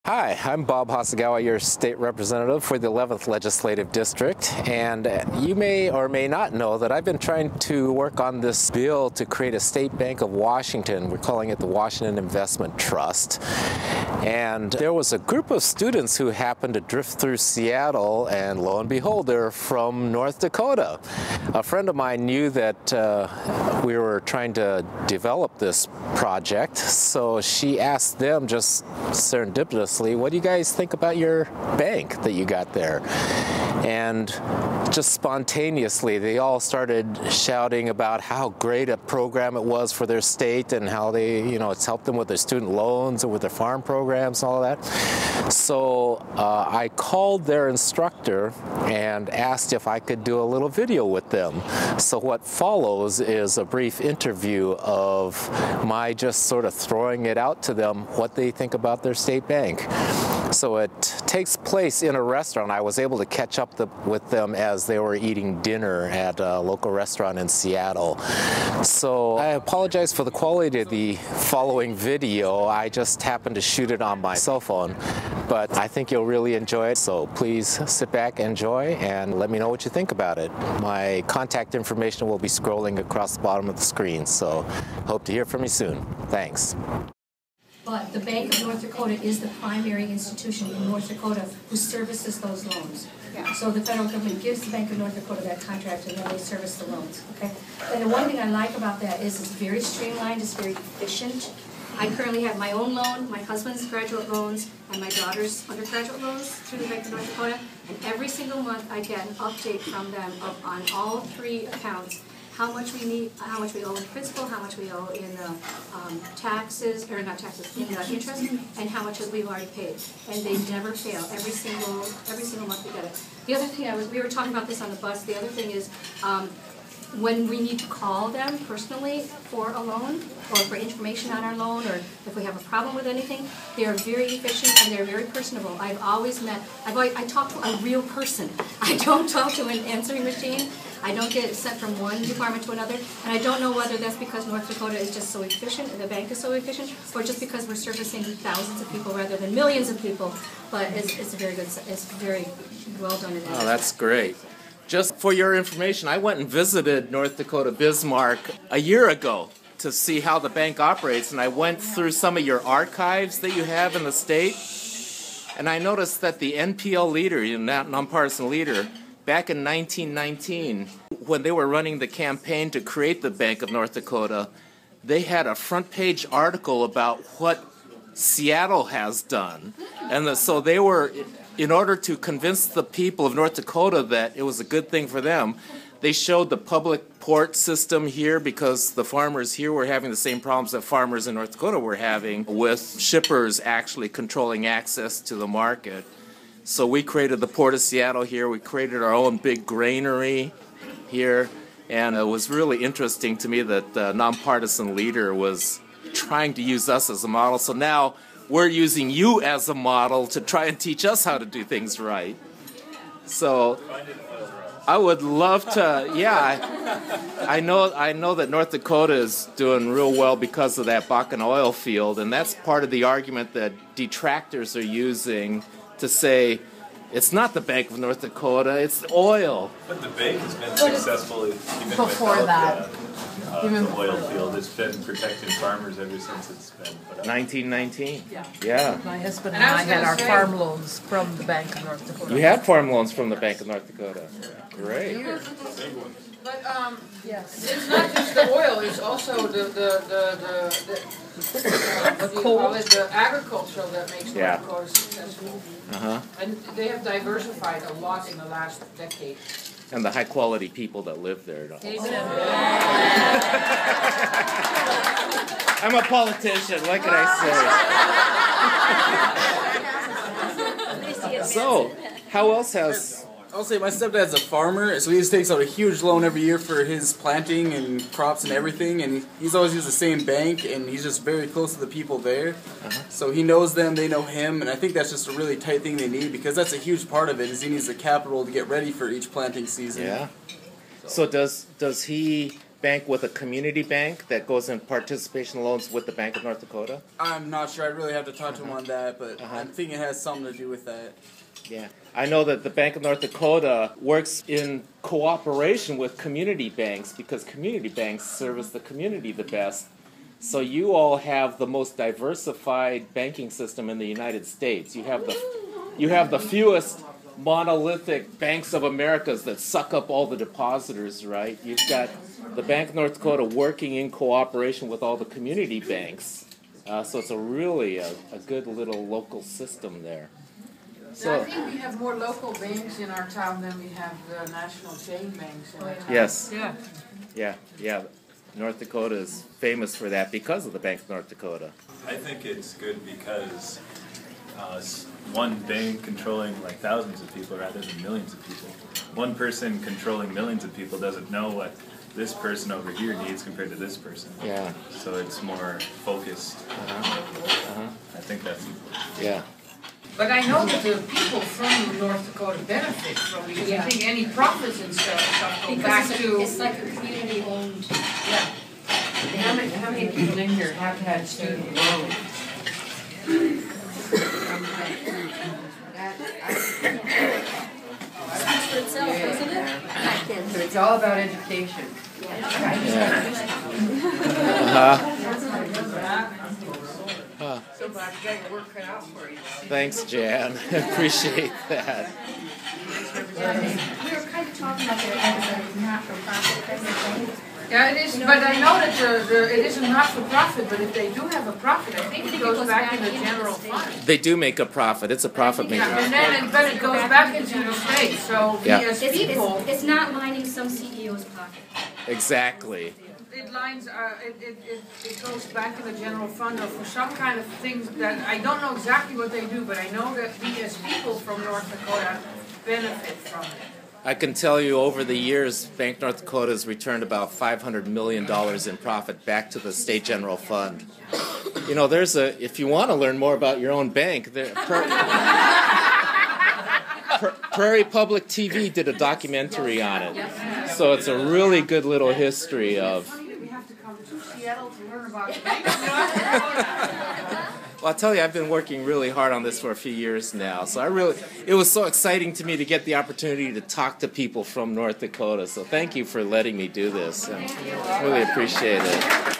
Hi, I'm Bob Hasegawa, your state representative for the 11th Legislative District, and you may or may not know that I've been trying to work on this bill to create a State Bank of Washington. We're calling it the Washington Investment Trust. And there was a group of students who happened to drift through Seattle, and lo and behold, they're from North Dakota. A friend of mine knew that we were trying to develop this project, so she asked them just serendipitously, what do you guys think about your bank that you got there? And just spontaneously, they all started shouting about how great a program it was for their state and how it's helped them with their student loans and with their farm programs and all that. So I called their instructor and asked if I could do a little video with them. So what follows is a brief interview of my just sort of throwing it out to them what they think about their state bank. So it takes place in a restaurant. I was able to catch up with them as they were eating dinner at a local restaurant in Seattle. So I apologize for the quality of the following video. I just happened to shoot it on my cell phone, but I think you'll really enjoy it. So please sit back, enjoy, and let me know what you think about it. My contact information will be scrolling across the bottom of the screen, so hope to hear from you soon. Thanks. But the Bank of North Dakota is the primary institution in North Dakota who services those loans. Yeah. So the federal government gives the Bank of North Dakota that contract, and then they service the loans. Okay. And the one thing I like about that is it's very streamlined, it's very efficient. I currently have my own loan, my husband's graduate loans, and my daughter's undergraduate loans through the Bank of North Dakota. And every single month I get an update from them on all three accounts. How much we need, how much we owe in principal, how much we owe in taxes, or not taxes, in interest, and how much we've already paid. And they never fail. Every single month we get it. The other thing we were talking about this on the bus. The other thing is when we need to call them personally for a loan or for information on our loan, or if we have a problem with anything, they are very efficient and they're very personable. I talk to a real person. I don't talk to an answering machine. I don't get sent from one department to another, and I don't know whether that's because North Dakota is just so efficient and the bank is so efficient, or just because we're servicing thousands of people rather than millions of people. But it's very good. It's very well done. Oh, that's great. Just for your information, I went and visited North Dakota Bismarck a year ago to see how the bank operates, and I went through some of your archives that you have in the state, and I noticed that the NPL leader, nonpartisan leader, back in 1919, when they were running the campaign to create the Bank of North Dakota, they had a front page article about what Seattle has done. And so they were, in order to convince the people of North Dakota that it was a good thing for them, they showed the public port system here because the farmers here were having the same problems that farmers in North Dakota were having with shippers actually controlling access to the market. So we created the Port of Seattle here. We created our own big granary here. And it was really interesting to me that the nonpartisan leader was trying to use us as a model. So now we're using you as a model to try and teach us how to do things right. So I would love to, I know that North Dakota is doing real well because of that Bakken oil field. And that's part of the argument that detractors are using to say it's not the Bank of North Dakota, it's the oil. But the bank has been successful even before that. The oil field. It's been protecting farmers ever since it's been put up. 1919. Yeah. My husband and I had our farm loans from the Bank of North Dakota. You had farm loans from the Bank of North Dakota. Great. But yes, it's not just the oil; it's also the what do you call it? The agricultural that makes North Dakota successful. And they have diversified a lot in the last decade. And the high quality people that live there. I'm a politician. What can I say? So, how else has? I'll say my stepdad's a farmer, so he just takes out a huge loan every year for his planting and crops and everything, and he's always used the same bank, and he's just very close to the people there. So he knows them, they know him, and I think that's just a really tight thing they need, because that's a huge part of it, is he needs the capital to get ready for each planting season. Yeah. So does he bank with a community bank that goes in participation loans with the Bank of North Dakota? I'm not sure. I really have to talk to him on that, but I think it has something to do with that. Yeah. I know that the Bank of North Dakota works in cooperation with community banks because community banks service the community the best. So you all have the most diversified banking system in the United States. You have the fewest monolithic banks of Americas that suck up all the depositors, right? You've got the Bank of North Dakota working in cooperation with all the community banks. So it's really a good little local system there. So I think we have more local banks in our town than we have the national chain banks in our town. Yes. Yeah. Yeah. North Dakota is famous for that because of the Bank of North Dakota. I think it's good because one bank controlling like thousands of people rather than millions of people. One person controlling millions of people doesn't know what this person over here needs compared to this person. Yeah. So it's more focused. I think that's important. Yeah. But I know that the people from North Dakota benefit from it, because I think any profits and stuff go back to. It's like a community owned. Yeah. How many people in here have had student loans? Speaks for itself, doesn't it? So it's all about education. So but you got your work cut out for you. Thanks, Jan. Appreciate that. We were kind of talking about that as a not-for-profit kind of thing. Yeah, it is, but I know that it isn't not-for-profit, but if they do have a profit, I think it goes back in the general fund. They do make a profit. It's a profit making. Yeah, and then but it goes back into the state, so we as people. It's not lining some CEO's pocket. Exactly. It lines, it goes back in the general fund or for some kind of things that, I don't know exactly what they do, but I know that we as people from North Dakota benefit from it. I can tell you over the years, Bank North Dakota has returned about $500 million in profit back to the state general fund. You know, if you want to learn more about your own bank, Prairie Public TV did a documentary on it. So it's a really good little history of... We have to come to Seattle to learn about it. Well, I'll tell you, I've been working really hard on this for a few years now. So it was so exciting to me to get the opportunity to talk to people from North Dakota. So thank you for letting me do this. I really appreciate it.